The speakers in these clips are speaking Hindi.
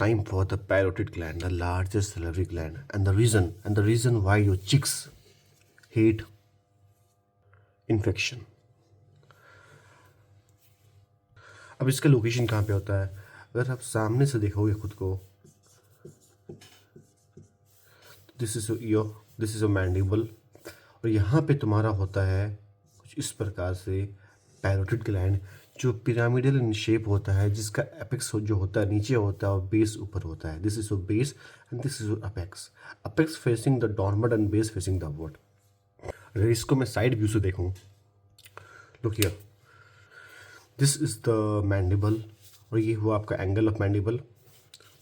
time for the parotid gland, the largest salivary gland, and the reason why your chicks hate infection. अब इसका लोकेशन कहाँ पे होता है? अगर आप सामने से देखोगे खुद को, दिस इज योर मैंडिबल, और यहाँ पे तुम्हारा होता है कुछ इस प्रकार से पैरोटिड ग्लैंड, जो पिरामिडल इन शेप होता है, जिसका एपेक्स जो होता है नीचे होता है और बेस ऊपर होता है. This is your base and this is your apex facing the downward and base facing the upward. अगर इसको मैं साइड व्यू से देखूँ, look here, this is the mandible, और ये हुआ आपका एंगल ऑफ मैंडिबल.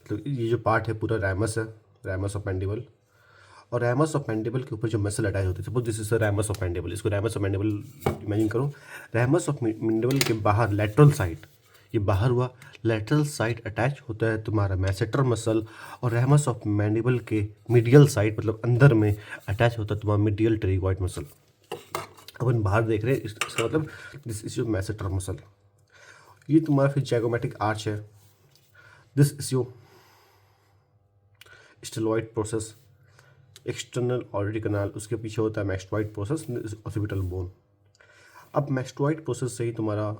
तो ये जो पार्ट है पूरा रैमस है, रैमस ऑफ मैंडिबल, और रैमस ऑफ मैंडिबल के ऊपर जो मसल अटैच होते हैं, suppose this is the ramus of mandible. इसको रैमस ऑफ मैंडिबल इमेजिन करो. रैमस ऑफ मैंडिबल के बाहर लेटरल साइड, ये बाहर हुआ, लेटरल साइड अटैच होता है तुम्हारा मैसेटर मसल, और रैमस ऑफ मैंडिबल के मीडियल साइड मतलब अंदर में अटैच होता है तुम्हारा मीडियल टेरिगॉइड मसल. अपन बाहर देख रहे हैं, इसका मतलब this is your masseter muscle. ये तुम्हारा फिर जैगोमेटिक आर्च है. This is your styloid process, external auditory canal, उसके पीछे होता है मैस्टोइड प्रोसेस, ऑसिपिटल बोन. अब मैस्टोइड प्रोसेस से ही तुम्हारा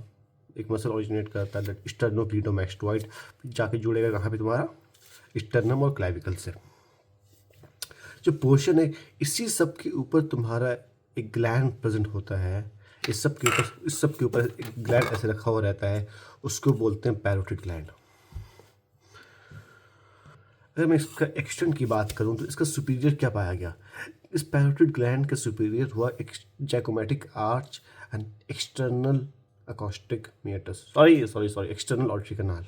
एक मसल ओरिजिनेट करता है, स्टर्नोक्लीडोमैस्टोइड, जाके जुड़ेगा कहाँ पे तुम्हारा स्टर्नम और क्लैविकल से. जो पोर्शन है इसी सब के ऊपर तुम्हारा एक ग्लैंड प्रेजेंट होता है. इस सब के ऊपर एक ग्लैंड ऐसे रखा हुआ रहता है, उसको बोलते हैं पैरोटिड ग्लैंड. अगर मैं इसका एक्सटेंट की बात करूं तो इसका सुपीरियर क्या पाया गया? इस पैरोटिड ग्लैंड का सुपीरियर हुआ zygomatic arch and external acoustic meatus, sorry external auditory canal.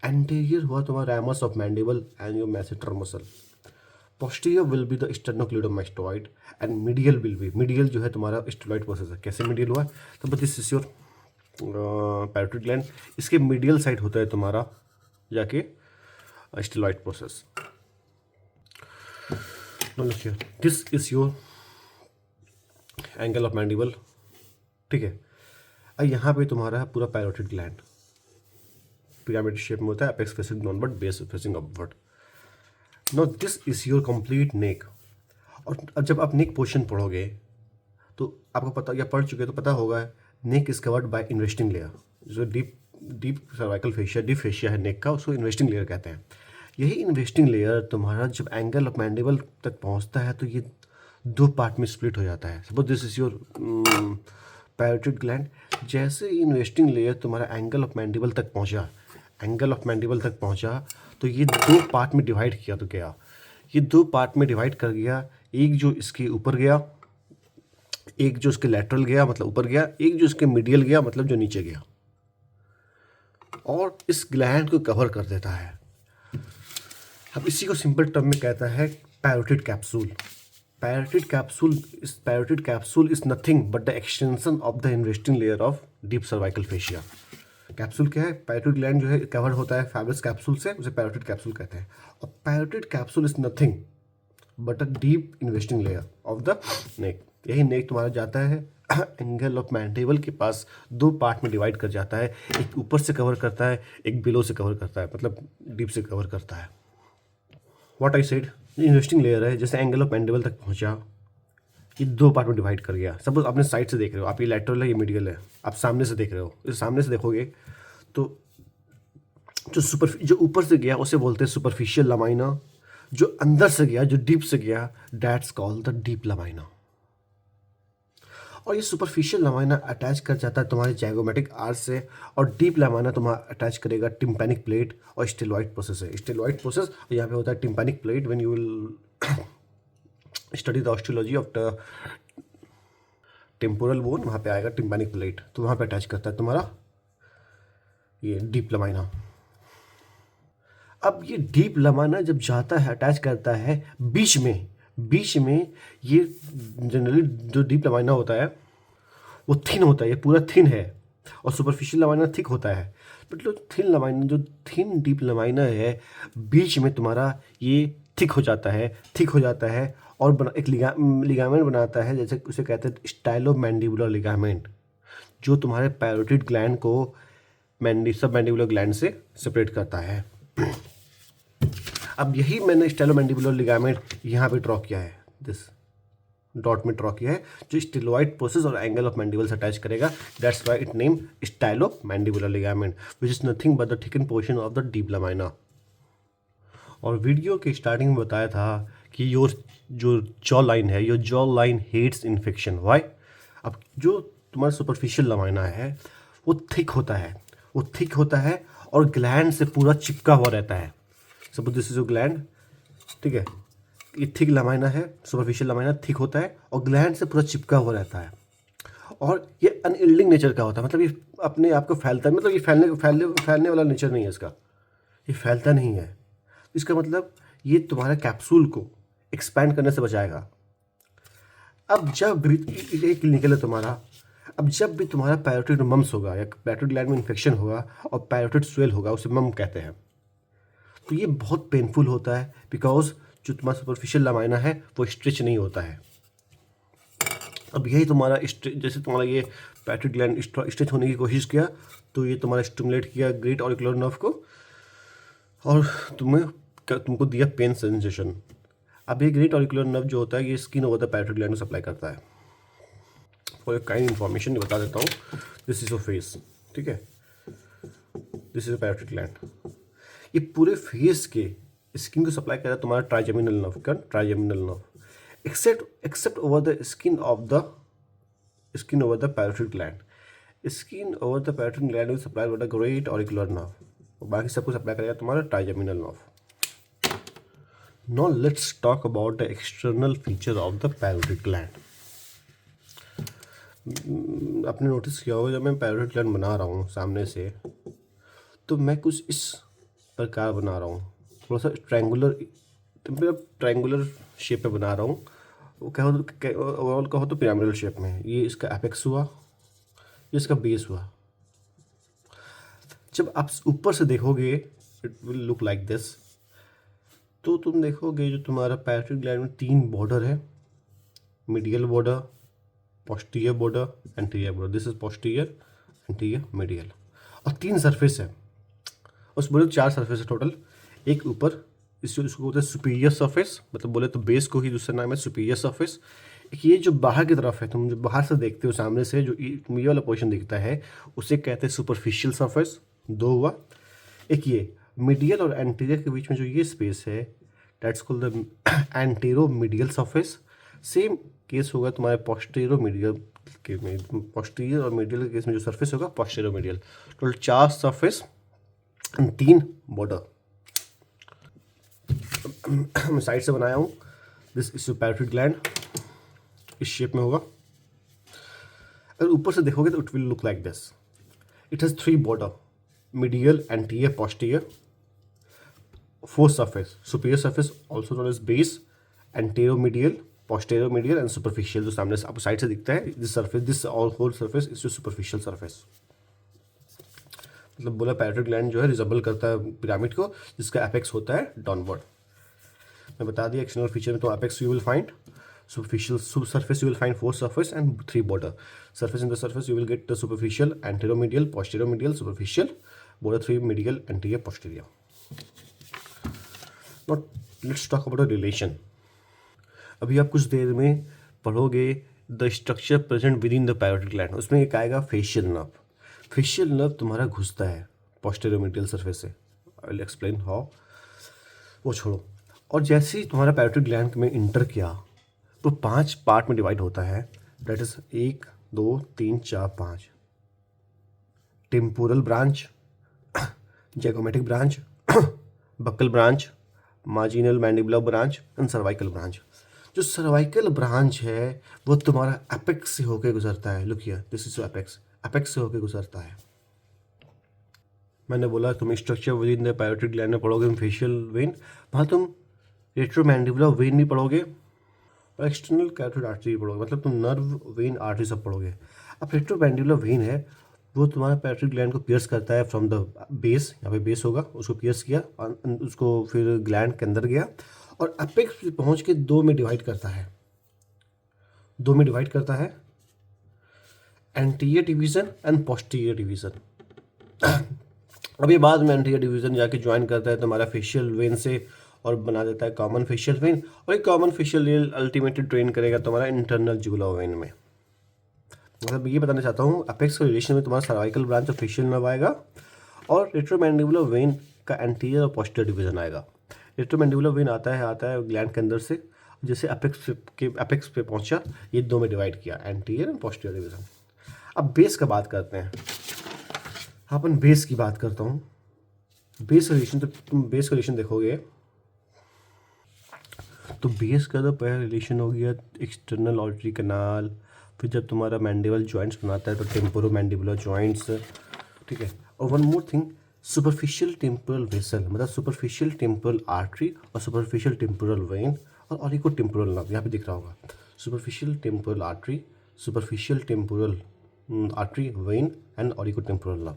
Anterior हुआ तुम्हारा ramus of mandible and your masseter muscle. Posterior will be the sternocleidomastoid and medial जो है तुम्हारा स्टेलॉइड प्रोसेस है. कैसे मीडियल हुआ? तो this is your parotid gland. इसके मीडियल साइड होता है तुम्हारा जाके स्टेलॉइड process. Now look here, this is your angle of mandible, ठीक है. अब यहाँ पे तुम्हारा है पूरा पैरोटिड ग्लैंड, पिरामिड शेप में होता है, apex facing downward, base facing upward. Now this is your complete neck. और अब जब आप नेक पोर्शन पढ़ोगे तो आपको पता, या पढ़ चुके तो पता होगा, neck is covered by investing layer. जो deep cervical fascia, deep fascia है नेक का, उसको इन्वेस्टिंग लेयर कहते हैं. यही इन्वेस्टिंग लेयर तुम्हारा जब एंगल ऑफ मैंडिबल तक पहुंचता है तो ये दो पार्ट में स्प्लिट हो जाता है. Suppose this is your parotid gland. जैसे इन्वेस्टिंग लेयर तुम्हारा एंगल ऑफ मैंडिबल तक पहुंचा, तो ये दो पार्ट में डिवाइड किया तो गया. ये दो पार्ट में डिवाइड कर गया, एक जो इसके ऊपर गया, एक जो इसके लैटरल गया मतलब ऊपर गया, एक जो इसके मीडियल गया मतलब जो नीचे गया, और इस ग्लैंड को कवर कर देता है. अब इसी को सिंपल टर्म में कहता है parotid capsule. Parotid capsule is nothing but the extension of the investing layer of deep cervical fascia. Capsule क्या है? पैरोटिड ग्लैंड जो है कवर होता है फाइब्रस कैप्सूल से, उसे पैरोटिड कैप्सूल कहते हैं. और parotid capsule is nothing but a deep investing layer of the neck. यही नेक तुम्हारा जाता है एंगल ऑफ मैंडिबल के पास, दो पार्ट में डिवाइड कर जाता है. एक ऊपर से कवर करता है, एक बिलो से कवर करता है, मतलब डीप से कवर करता है. What I said, investing layer है, जैसे एंगल ऑफ मैंडिबल तक पहुंचा, ये दो पार्ट में डिवाइड कर गया. सपोज आपने साइड से देख रहे हो, आप ये लैटरल है, ये मीडियल है, आप सामने से देख रहे हो. इस सामने से देखोगे तो जो ऊपर से गया उसे बोलते हैं सुपरफिशियल लमाइना. जो अंदर से गया, जो डीप से गया, that's called the deep lamina. और ये सुपरफिशियल लमाइना अटैच कर जाता है तुम्हारे जैगोमेटिक आर्च से, और डीप लमाइना तुम्हारा अटैच करेगा टिम्पैनिक प्लेट और स्टेलॉइड प्रोसेस है. स्टेलॉइड प्रोसेस यहाँ पे होता है tympanic plate. When you will study the osteology of the temporal bone, वहाँ पे आएगा टिम्पैनिक प्लेट, तो वहाँ पे अटैच करता है तुम्हारा ये डीप लमाइना. अब ये डीप लमाइना जब जाता है, अटैच करता है बीच में ये जनरली जो डीप लमाइना होता है वो थिन होता है, ये पूरा थिन है, और सुपरफिशियल लमाइना थिक होता है. मतलब थिन डीप लमाइना है, बीच में तुम्हारा ये थिक हो जाता है और एक लिगामेंट बनाता है, जैसे उसे कहते हैं स्टाइलोमैंडिबुलर लिगामेंट, जो तुम्हारे पैरोटिड ग्लैंड को सब मैंडिबुलर ग्लैंड से सेपरेट करता है. अब यही मैंने स्टाइलोमैंडिबुलर लिगामेंट यहाँ पे ड्रॉ किया है, दिस डॉट में ड्रॉ किया है, जो स्टेलॉइड प्रोसेस और एंगल ऑफ मैंडिबल से अटैच करेगा। That's why it name stylomandibular ligament which is nothing but the thicken portion of the deep lamina. और वीडियो के स्टार्टिंग में बताया था कि योर जो जॉ लाइन है, your jaw line hates infection. Why? अब जो तुम्हारा सुपरफिशियल लामाइना है वो थिक होता है, वो थिक होता है और ग्लैंड से पूरा चिपका हुआ रहता है। Suppose this is your gland, ठीक है, ये थिक लामाइना है, सुपरफिशियल लामाइना थिक होता है और ग्लैंड से पूरा चिपका हुआ रहता है और ये अनइल्डिंग नेचर का होता है, मतलब ये अपने आप को फैलता है, मतलब ये फैलने वाला नेचर नहीं है इसका, ये फैलता नहीं है। इसका मतलब ये तुम्हारे कैप्सूल को एक्सपैंड करने से बचाएगा। अब जब भी ये क्लिनिकल है तुम्हारा, अब जब भी तुम्हारा पैरोटिड मम्स होगा या पैरोटिड ग्लैंड में इन्फेक्शन होगा और पैरोटिड स्वेल होगा, उसे मम कहते हैं, तो ये बहुत पेनफुल होता है बिकॉज जो तुम्हारा सुपरफिशियल लामाइना है वो स्ट्रेच नहीं होता है। अब यही तुम्हारा जैसे तुम्हारा ये पैरोटिड ग्लैंड स्ट्रेच होने की कोशिश किया तो ये तुम्हारा स्टिमुलेट किया ग्रेट ऑरिकुलर नर्व को और तुमको दिया पेन सेंसेशन। अब ये ग्रेट ऑरिकुलर नर्व जो होता है ये skin over the parotid gland को सप्लाई करता है। फॉर एक काइंड इन्फॉर्मेशन बता देता हूँ, दिस इज योर फेस, ठीक है, दिस इज पैरोटिड ग्लैंड। ये पूरे फेस के स्किन को सप्लाई कर रहा है तुम्हारा ट्राइजेमिनल नर्व का, trigeminal nerve, except over the skin over the parotid gland. Skin over the parotid gland will supply with the great auricular nerve, बाकी सब कुछ सप्लाई करेगा तुम्हारा trigeminal nerve. Now let's talk about the external feature of the parotid gland. आपने नोटिस किया होगा जब मैं पैरोटिड ग्लैंड बना रहा हूँ सामने से तो मैं कुछ इस प्रकार बना रहा हूँ, थोड़ा सा ट्रायंगुलर शेप में बना रहा हूँ। वो ओवरऑल कहो तो पिरामिडल शेप में। ये इसका एपेक्स हुआ, ये इसका बेस हुआ। जब आप ऊपर से देखोगे it will look like this. तो तुम देखोगे जो तुम्हारा पैरोटिड ग्लैंड में 3 बॉर्डर है, medial border, posterior border, anterior border. This is posterior, anterior, medial, और 3 सरफेस है। उस बोले 4 सरफेस है टोटल। एक ऊपर इसको बोलते हैं सुपीरियर सरफेस, मतलब बोले तो बेस को ही दूसरा नाम है सुपीरियर सरफेस। एक ये जो बाहर की तरफ है, तुम जो बाहर से देखते हो सामने से जो तुम ये वाला पोर्शन दिखता है उसे कहते हैं सुपरफिशियल सरफेस, 2 हुआ। एक ये मीडियल और एंटीरियर के बीच में जो ये स्पेस है that's called the anteromedial surface. Same case होगा तुम्हारे पोस्टीरियर मीडियल के में, पोस्टीरियर और मीडियल के केस में जो सरफेस होगा posterior medial. Total 4 surface, 3 border. मैं साइड से बनाया हूँ। दिस इज पैरोटिड ग्लैंड, इस शेप में होगा। अगर ऊपर से देखोगे तो it will look like this. It has 3 border, medial, anterior, posterior, 4 surface, superior surface also known as base, anteromedial, posterior-medial and superficial। जो सामने आपको साइड से दिखता है this surface, this all whole surface is your superficial surface। मतलब बोला पैरोटिड ग्लैंड जो है रिजेंबल करता है पिरामिड को, जिसका एपेक्स होता है डाउनवर्ड। मैं बता दिया एक्सटर्नल फीचर में तो apex you will find, superficial surface you will find 4 surface and 3 border surface। in the surface you will get the superficial, anteromedial, posterior-medial, superficial, border 3 medial, anterior, posterior। Now let's talk about a relation। अभी आप कुछ देर में पढ़ोगे the structure present within the parotid gland. उसमें एक आएगा फेशियल नर्व। फेशियल नर्व तुम्हारा घुसता है पोस्टीरियर मीडियल सरफेस से। आई विल एक्सप्लेन हाउ, वो छोड़ो। और जैसे ही तुम्हारा पैरोटिड ग्लैंड में इंटर किया तो 5 पार्ट में डिवाइड होता है। That is 1 2 3 4 5। Temporal branch, zygomatic branch, buccal branch, marginal mandibular branch and cervical branch. जो सर्वाइकल ब्रांच है वो तुम्हारा एपेक्स से होकर गुजरता है। Look here, this is apex, apex से होकर गुजरता है। मैंने बोला तुम structure within the parotid gland में पढ़ोगे फेशियल वेन, वहाँ तुम रेट्रोमैंडिबुलर वेन भी पढ़ोगे और एक्सटर्नल कैरोटिड आर्टरी भी पढ़ोगे, मतलब तुम नर्व, वेन, आर्टरी सब पढ़ोगे। अब रेट्रोमैंडिबुलर वेन है वो तुम्हारा पैरोटिड ग्लैंड को पियर्स करता है फ्रॉम द बेस। यहाँ पे बेस होगा, उसको पियर्स किया और उसको फिर ग्लैंड के अंदर गया और एपेक्स पहुँच के 2 में डिवाइड करता है। 2 में डिवाइड करता है, anterior division and posterior division. अब ये बाद में एंटीरियर डिवीजन जाके ज्वाइन करता है तुम्हारा फेशियल वेन से और बना देता है कॉमन फेशियल वेन, और एक common facial vein ultimately drain करेगा तुम्हारा इंटरनल जुगुलर वेन में। मतलब ये बताना चाहता हूँ अपेक्स के रिलेशन में तुम्हारा cervical branch of facial nerve आएगा और रेट्रोमैंडिबुलर वेन का एंटीरियर और पोस्टीरियर डिवीजन आएगा। रेट्रोमैंडिबुलर वेन आता है ग्लैंड के अंदर से, जैसे अपेक्स पे पहुंचा, ये दो में डिवाइड किया, एंटीरियर और पोस्टीरियर डिवीजन। अब बेस का बात करते हैं, अपन बेस की बात करता हूँ। बेस रिलेशन, तो तुम बेस का रिलेशन देखोगे तो बेस का तो पहला रिलेशन हो गया एक्सटर्नल ऑडिटरी कनाल, फिर जब तुम्हारा मैंडिबल जॉइंट्स बनाता है तो टेम्पोरो मैंडिबुलर जॉइंट्स, ठीक है। और one more thing, superficial temporal vessel, मतलब सुपरफिशियल टेम्पोरल आर्टरी और सुपरफिशियल टेम्पोरल वेन और ऑरिको टेम्पोरल नर्व, यहाँ पे दिख रहा होगा superficial temporal artery, superficial temporal artery vein and auriculotemporal nerve.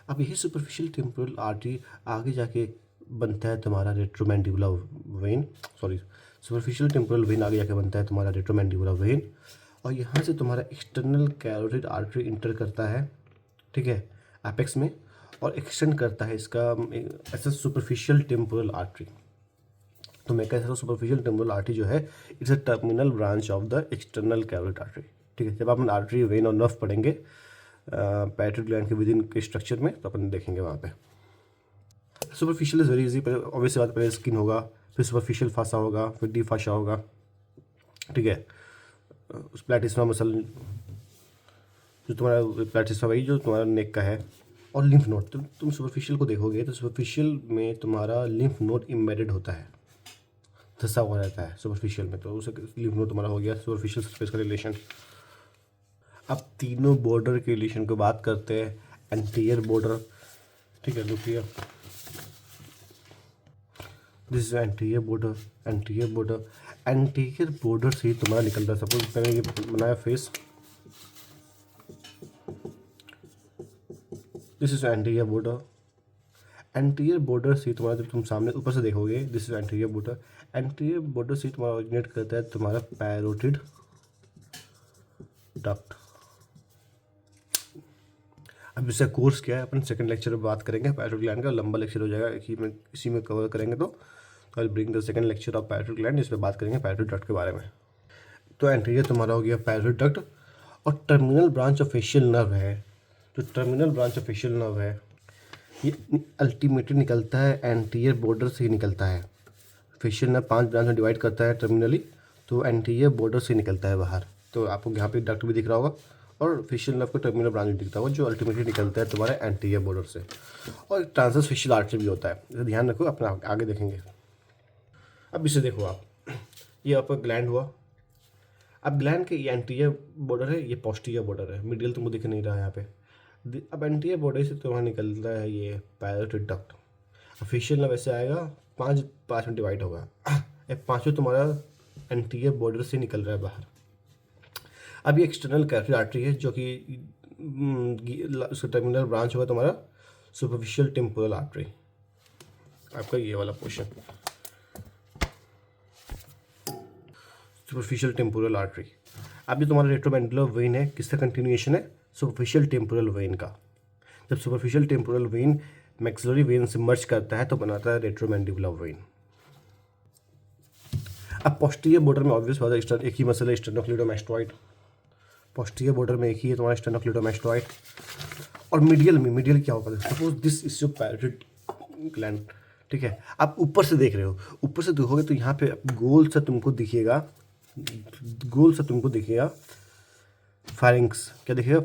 अब यही सुपरफिशियल टेम्पोरल आर्टरी आगे जाके बनता है तुम्हारा retromandibular vein, sorry superficial temporal vein आगे जाके बनता है तुम्हारा रेट्रोमैंडिबुलर वेन, और यहाँ से तुम्हारा एक्सटर्नल कैरोटिड आर्टरी इंटर करता है, ठीक है, एपेक्स में, और एक्सटेंड करता है इसका ऐसा सुपरफिशियल टेम्पोरल आर्टरी। तो मैं कह सकता हूँ सुपरफिशियल टेम्पोरल आर्टरी जो है it's a terminal branch of the external carotid artery, ठीक है। जब अपन आर्टरी, वेन और नर्व पढ़ेंगे पैरोटिड ग्लैंड के विद इन के स्ट्रक्चर में, तो अपन देखेंगे वहाँ पे। Superficial is very easy, obvious बात, पहले स्किन होगा, फिर सुपरफिशियल फासा होगा, फिर डीप फासा होगा, ठीक है। उस प्लैटिस्मा मसल जो तुम्हारा प्लैटिस्मा वही जो तुम्हारा नेक का है, और लिम्फ नोड। तुम सुपरफिशियल को देखोगे तो सुपरफिशियल में तुम्हारा लिम्फ नोड इम्बेडेड होता है, धंसा हुआ रहता है सुपरफिशियल में, तो उसे लिम्फ नोड तुम्हारा हो गया सुपरफिशियल सरफेस का रिलेशन। अब तीनों बॉर्डर के रिलेशन को बात करते हैं। एंटीरियर बॉर्डर, ठीक है, देखिए this is anterior border, anterior border, anterior border से ही तुम्हारा निकलता है। सपोज मैंने ये बनाया face, this is anterior border, anterior border से तुम्हारा, जब तुम सामने ऊपर से देखोगे, this is anterior border, anterior border से तुम्हारा ओरिजिनेट करता है तुम्हारा पैरोटिड डक्ट। अब इसका कोर्स क्या है अपन सेकंड लेक्चर में बात करेंगे। पैरोटिड ग्लैंड का लंबा लेक्चर हो जाएगा, इसी में कवर करेंगे, तो I will bring the second lecture of parotid gland, इसमें बात करेंगे पैरोटिड डक्ट के बारे में। तो एंटीरियर तुम्हारा हो गया पैरोटिड डक्ट, और terminal branch of facial nerve है, जो terminal branch of facial nerve है ये अल्टीमेटली निकलता है एंटीरियर बॉर्डर से ही निकलता है। फेशियल नर्व 5 ब्रांच में डिवाइड करता है टर्मिनली, तो एंटीरियर बॉर्डर से निकलता है बाहर। तो आपको यहाँ पे डक्ट भी दिख रहा होगा, और फेशियल नर्व का टर्मिनल ब्रांच भी दिखता होगा, जो अल्टीमेटली निकलता है तुम्हारे एंटीरियर बॉर्डर से। और ट्रांसवर्स फेशियल आर्टरी भी होता है, इसे ध्यान रखो, अपना आगे देखेंगे। अब इसे देखो आप, ये आपका ग्लैंड हुआ। अब ग्लैंड के ये एंटीरियर बॉर्डर है, ये पोस्टीरियर बॉर्डर है, मिडियल तुमको दिख नहीं रहा है यहाँ पे। अब एंटीरियर बॉर्डर से तुम्हारा निकलता है ये पैरोटिड डक्ट। फेशियल नर्व ऐसे आएगा, 5 में डिवाइड होगा, पाँचों तुम्हारा एंटीरियर बॉर्डर से निकल रहा है बाहर। अब ये एक्सटर्नल कैरोटिड आर्टरी है, जो कि उसका टर्मिनल ब्रांच होगा तुम्हारा सुपरफिशियल टेम्पोरल आर्टरी, आपका ये वाला पोर्शन सुपरफिशियल टेम्पोरल आर्टरी। अब ये तुम्हारा रेट्रोमैंडिबुलर वेन है, किसका कंटिन्यूएशन है, सुपरफिशियल टेम्पोरल वेन का। जब superficial temporal when maxillary when से मर्ज करता है तो बनाता है रेट्रोमैंडिबुलर वेन। अब पोस्टीरियर बॉर्डर में ऑब्वियस बात है, एक ही मसल है स्टेर्नोक्लेडोमास्टोइड, पोस्टीरियर बॉर्डर में एक ही है तुम्हारा स्टेर्नोक्लेडोमास्टोइड। और मीडियल क्या होगा, suppose this is your parotid gland, ठीक है। आप ऊपर से देख रहे हो, ऊपर से देखोगे तो यहाँ पे गोल सा तुमको दिखेगा, फारिंक्स, क्या दिखेगा,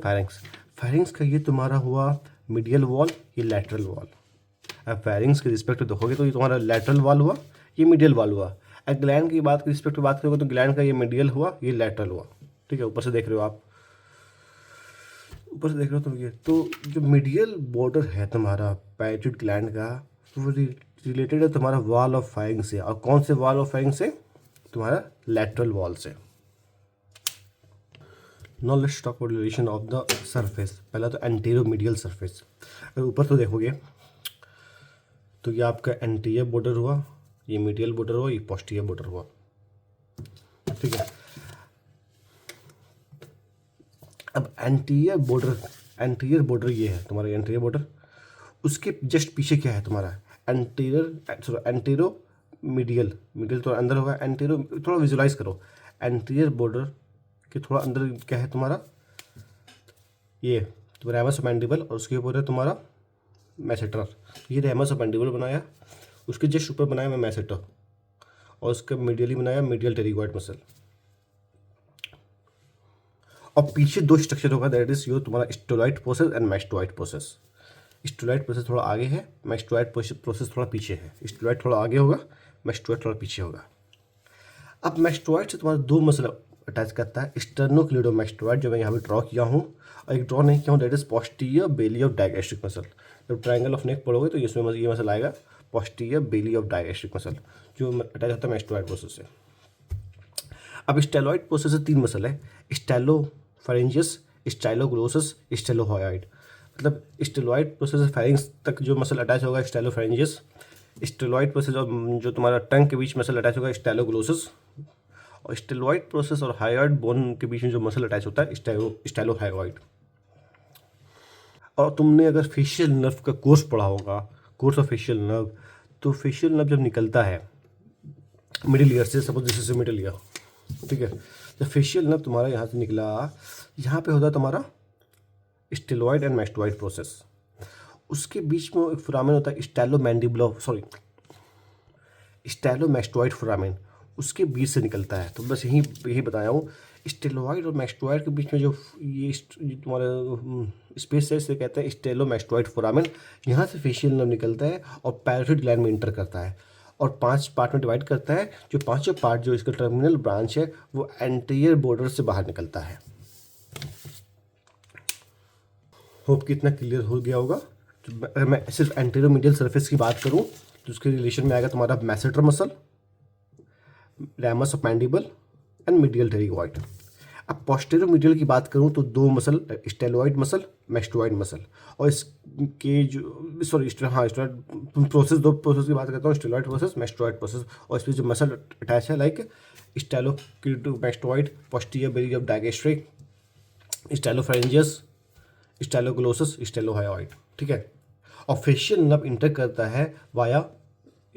फारिंक्स का ये तुम्हारा हुआ मीडियल वॉल, ये लैटरल वॉल। अब फारिंक्स के रिस्पेक्ट में देखोगे तो ये तुम्हारा लैटरल वॉल हुआ, ये मीडियल वॉल हुआ। अब ग्लैंड की बात के रिस्पेक्ट में बात करोगे तो ग्लैंड का ये मीडियल हुआ, ये लैटरल हुआ, ठीक है। ऊपर से देख रहे हो आप, ऊपर से देख रहे हो तो ये, तो जो मीडियल बॉर्डर है तुम्हारा पैरोटिड ग्लैंड का, वो रिलेटेड है तुम्हारा वॉल ऑफ फारिंक्स से। और कौन से वॉल ऑफ फारिंक्स से, तुम्हारा लैटरल वॉल से। Now let's talk about relation of the surface. पहला तो एंटेरोमीडियल सरफेस, अगर ऊपर तो देखोगे तो ये आपका एंटीरियर बॉर्डर हुआ, ये मीडियल बॉर्डर हुआ, ये पोस्टीरियर बॉर्डर हुआ, ठीक है। अब एंटीरियर बॉर्डर ये है तुम्हारा एंटीरियर बॉर्डर, उसके जस्ट पीछे क्या है तुम्हारा एंटीरो मीडियल मीडियल थोड़ा अंदर होगा, एंटीरियर थोड़ा विजुलाइज करो, एंटीरियर बॉर्डर के थोड़ा अंदर क्या है तुम्हारा, ये तो रैमस ऑफ मैंडिबल और उसके ऊपर है तुम्हारा मैसेटर। ये रैमस ऑफ मैंडिबल बनाया, उसके जस्ट ऊपर बनाया मैं मैसेटर, और उसका मीडियली बनाया मीडियल टेरिगॉइड मसल। और पीछे दो स्ट्रक्चर होगा, दैट इज यो तुम्हारा स्टेलॉइड process and mastoid process. स्टेलॉइड process थोड़ा आगे है, मैस्टोइड प्रोसेस थोड़ा पीछे है। स्टेलॉइड थोड़ा आगे होगा, मैस्टोइड थोड़ा पीछे होगा। अब मैस्टोइड से तुम्हारा दो मसल अटैच करता है, स्टर्नोक्लीडोमैस्टोइड जो मैं यहाँ पे ड्रॉ किया हूँ, और एक ड्रॉ नहीं किया हूँ, that is posterior belly of digastric muscle. जब ट्रायंगल ऑफ नेक पढ़ोगे तो इसमें ये मसल आएगा, posterior belly of digastric muscle, जो अटैच होता है मैस्टोइड प्रोसेस से। अब स्टेलॉइड प्रोसेस से तीन मसल है, स्टेलोफेरेंजियस, स्टाइलोग्लोसस, स्टेलोहॉइड। मतलब स्टेलॉइड प्रोसेस से फेरिंग्स तक जो मसल अटैच होगा स्टेलोफेरेंजियस, स्टेलॉइड प्रोसेस और जो तुम्हारा टंग के बीच मसल अटैच होगा स्टेलोग्लोसस, और स्टेलॉइड प्रोसेस और हाइड बोन के बीच में जो मसल अटैच होता है स्टेलोहाइड। और तुमने अगर फेशियल नर्व का कोर्स पढ़ा होगा, कोर्स ऑफ फेशियल नर्व, तो फेशियल नर्व जब निकलता है मिडिल ईयर से, suppose this is middle ear, ठीक है, जब फेशियल नर्व तुम्हारा यहाँ से निकला, यहाँ पे होता है तुम्हारा स्टेलॉइड एंड मैस्टोइड प्रोसेस, उसके बीच में एक फोरामेन होता है स्टेलोमैस्टोइड फोरामेन, उसके बीच से निकलता है। तो बस यही बताया हूँ, स्टेलॉइड और मैस्टोइड के बीच में जो ये तुम्हारा स्पेस है, इसे कहते हैं स्टेलोमैस्टोइड फोरामेन। यहाँ से फेशियल नर्व निकलता है और पैरोटिड ग्लैंड में इंटर करता है, और 5 पार्ट में डिवाइड करता है। जो पांचों पार्ट जो इसका टर्मिनल ब्रांच है वो एंटीरियर बॉर्डर से बाहर निकलता है। होप कि इतना क्लियर हो गया होगा। तो अगर मैं सिर्फ एंटीरियर मीडियल सरफेस की बात करूं तो उसके रिलेशन में आएगा तुम्हारा masseter muscle, ramus of mandible and medial pterygoid. अब पोस्टीरियर मीडियल की बात करूं तो दो मसल, स्टेलॉइड मसल, मैस्टोइड मसल, और इसके जो स्टेलॉइड प्रोसेस, दो प्रोसेस की बात करता हूँ, स्टेलॉइड प्रोसेस, मैस्टोइड प्रोसेस, और इसमें जो मसल अटैच है like stylocleidomastoid, posterior belly of digastric, stylopharyngeus, styloglossus, stylohyoid, ठीक है। और फेशियल नर्व इंटर करता है वाया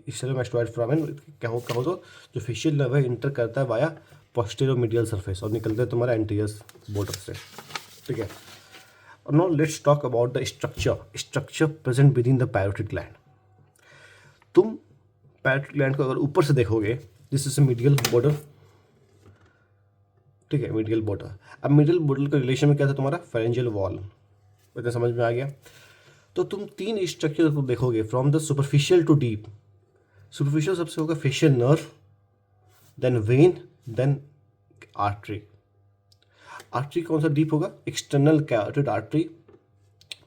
स्टेलोमैस्टोइड फोरामेन, क्या हो तो जो फेशियल नर्व है इंटर करता है वाया पोस्टीरियर मीडियल सरफेस और निकलता है तुम्हारा एंटीरियर बॉर्डर से, ठीक है। और now let's talk about the structure present within the parotid gland. तुम पैरोटिड ग्लैंड को अगर ऊपर से देखोगे, दिस इज मीडियल बॉर्डर, ठीक है, मीडियल बॉर्डर। अब मीडियल बॉर्डर के रिलेशन में क्या था तुम्हारा, फेरेंजियल वॉल, इतना समझ में आ गया। तो तुम तीन स्ट्रक्चर को देखोगे, from the superficial to deep. Superficial सबसे होगा facial nerve, then vein, then artery. Artery कौन सा डीप होगा, external carotid artery,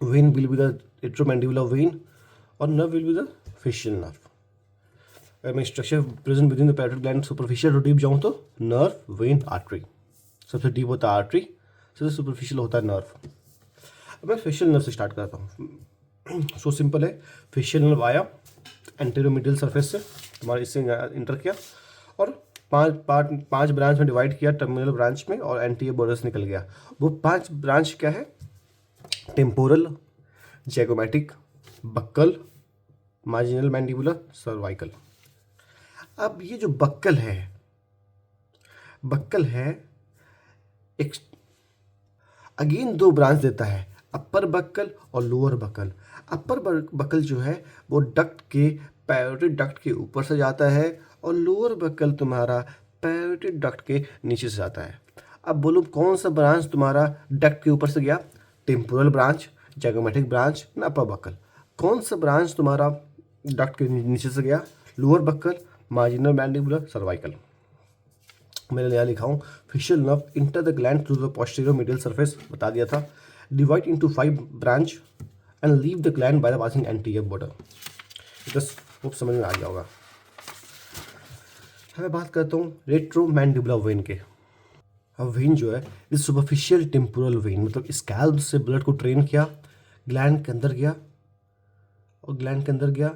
vein will be the retromandibular vein, और nerve will be the facial nerve. अगर मैं structure present within the parotid gland superficial to deep जाऊँ तो नर्व, वेन, आर्टरी। सबसे डीप होता है आर्टरी, सबसे सुपरफिशियल होता है नर्व। अब मैं फेशियल नर्व से स्टार्ट करता हूँ। सो सिंपल है, फेशियल नर्व आया एंटीरियर मीडियल सरफेस से, तुम्हारा इससे इंटर किया और पांच ब्रांच में डिवाइड किया, टर्मिनल ब्रांच में, और एंटीरियर बॉर्डर से निकल गया। वो 5 ब्रांच क्या है, temporal, zygomatic, buccal, marginal mandibular, cervical. अब ये जो बक्कल है एक अगेन 2 ब्रांच देता है, अपर बक्कल और लोअर बक्कल। अपर बक्कल जो है वो डक्ट के पैरोटिड डक्ट के ऊपर से जाता है, और लोअर बक्कल तुम्हारा पैरोटिड डक्ट के नीचे से जाता है। अब बोलो कौन सा ब्रांच तुम्हारा डक्ट के ऊपर से गया, टेम्पोरल ब्रांच, जैगोमैटिक ब्रांच ना अपर बक्कल। कौन सा ब्रांच तुम्हारा डक्ट के नीचे से गया, lower buccal, marginal mandibular, cervical. मैंने यहाँ लिखा हूँ, facial nerve enter the gland through the posterior medial surface, बता दिया था, divide into 5 branch and leave the gland by the passing anterior border. बस खूब समझ में आ गया होगा। मैं बात करता हूँ रेट्रोमैंडिबुलर वेन के। अब वेन जो है इस सुपरफिशियल टेम्पोरल वेन, मतलब स्कैल्प से ब्लड को ट्रेन किया, ग्लैंड के अंदर गया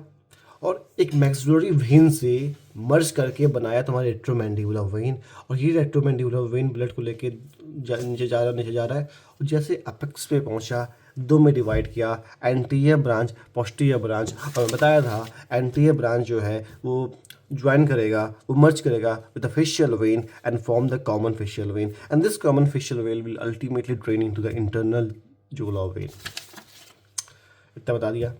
और एक मैक्सिलरी वेन से मर्ज करके बनाया तुम्हारा रेट्रोमैंडिबुलर वेन। और ये रेट्रोमैंडिबुलर वेन ब्लड को लेके नीचे जा रहा है, और जैसे अपेक्स पे पहुंचा, दो में डिवाइड किया, एंटीरियर ब्रांच, पोस्टीरियर ब्रांच। और मैं बताया था एंटीरियर ब्रांच जो है वो ज्वाइन करेगा, वो मर्ज करेगा with the facial vein and form the common facial vein, and this common facial vein will ultimately drain into the internal jugular vein. इतना बता दिया।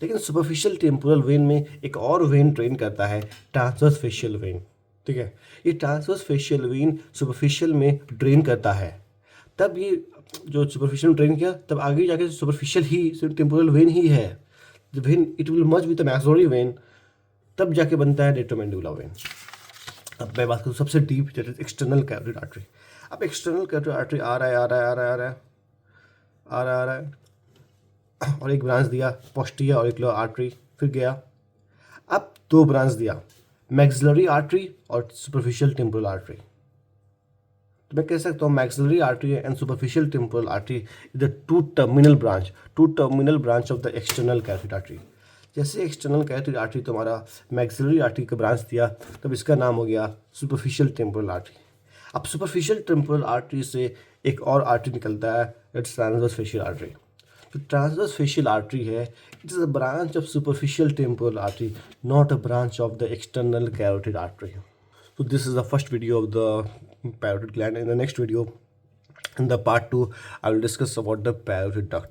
लेकिन सुपरफिशियल टेम्पोरल वेन में एक और वेन ड्रेन करता है, ट्रांसवर्स फेशियल वेन। ठीक है, ये ट्रांसवर्स फेशियल वेन सुपरफिशियल में ड्रेन करता है। तब ये जो सुपरफिशियल ड्रेन किया, तब आगे जाके सुपरफिशियल ही टेम्पोरल वेन ही है, the vein it will merge with the maxillary vein, तब जाके बनता है रेट्रोमैंडिबुलर वेन। अब मैं बात करूँ सबसे deep, that is external carotid artery. अब एक्सटर्नल कैरोटिड आर्टरी आ रहा है और एक ब्रांच दिया पोस्टीरियर ऑरिकुलर आर्टरी, फिर गया। अब दो ब्रांच दिया, मैक्सिलरी आर्टरी और सुपरफिशियल टेम्पोरल आर्टरी। तो मैं कह सकता हूँ maxillary artery and superficial temporal artery is the two terminal branch of the external carotid artery. जैसे एक्सटर्नल कैरोटिड आर्टरी तुम्हारा मैक्सिलरी आर्टरी का ब्रांच दिया, तब इसका नाम हो गया सुपरफिशियल टेम्पोरल आर्टरी। अब सुपरफिशियल टेम्पोरल आर्टरी से एक और आर्टरी निकलता है, इट्स ट्रांसवर्स फेशियल आर्टरी। जो ट्रांसवर्स फेशियल आर्टरी है, it is a branch of superficial temporal artery, not a branch of the external carotid artery. So this is the first video of the parotid gland. In the next video, in the part 2, I will discuss about the parotid duct.